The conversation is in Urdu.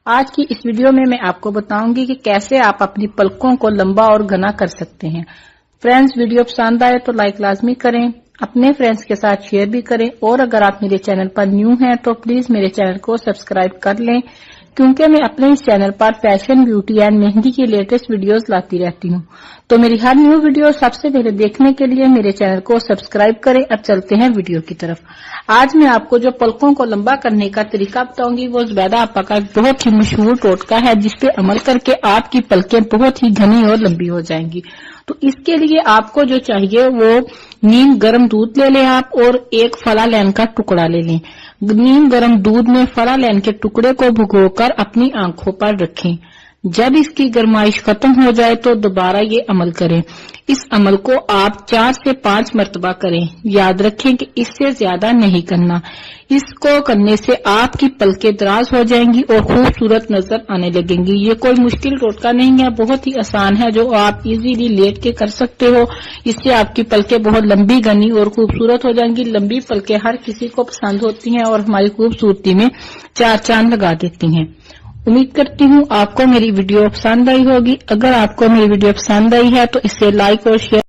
آج کی اس ویڈیو میں آپ کو بتاؤں گی کہ کیسے آپ اپنی پلکوں کو لمبا اور گھنا کر سکتے ہیں۔ فرینڈز، ویڈیو پسند آئے تو لائک لازمی کریں، اپنے فرینڈز کے ساتھ شیئر بھی کریں، اور اگر آپ میرے چینل پر نیو ہیں تو پلیز میرے چینل کو سبسکرائب کر لیں، کیونکہ میں اپنے اس چینل پر فیشن، بیوٹی اینڈ مہندی کی لیٹسٹ ویڈیوز لاتی رہتی ہوں۔ تو میری ہر نیو ویڈیو سب سے پہلے دیکھنے کے لیے میرے چینل کو سبسکرائب کریں۔ اب چلتے ہیں ویڈیو کی طرف۔ آج میں آپ کو جو پلکوں کو لمبا کرنے کا طریقہ بتاؤں گی وہ زبیدہ آپا کا بہت ہی مشہور ٹوٹکا ہے، جس پہ عمل کر کے آپ کی پلکیں بہت ہی گھنی اور لمبی ہو جائیں گی۔ تو اس کے لیے آپ کو جو چاہیے وہ نیم گرم دودھ لے لیں آپ، اور ایک فلا لین کا ٹکڑا لے لیں۔ نیم گرم دودھ میں فلا لین کے ٹکڑے کو بھگو کر اپنی آنکھوں پر رکھیں۔ جب اس کی گرمائش ختم ہو جائے تو دوبارہ یہ عمل کریں۔ اس عمل کو آپ 4 سے 5 مرتبہ کریں۔ یاد رکھیں کہ اس سے زیادہ نہیں کرنا۔ اس کو کرنے سے آپ کی پلکیں دراز ہو جائیں گی اور خوبصورت نظر آنے لگیں گی۔ یہ کوئی مشکل ٹوٹکا نہیں ہے، بہت ہی آسان ہے، جو آپ ایزیلی لیٹ کے کر سکتے ہو۔ اس سے آپ کی پلکیں بہت لمبی، گھنی اور خوبصورت ہو جائیں گی۔ لمبی پلکیں ہر کسی کو پسند ہوتی ہیں اور ہماری خوبصورتی میں 4 چاند لگا دیتی ہیں۔ امید کرتی ہوں آپ کو میری ویڈیو پسند آئی ہوگی۔ اگر آپ کو میری ویڈیو پسند آئی ہے تو اسے لائک اور شیئر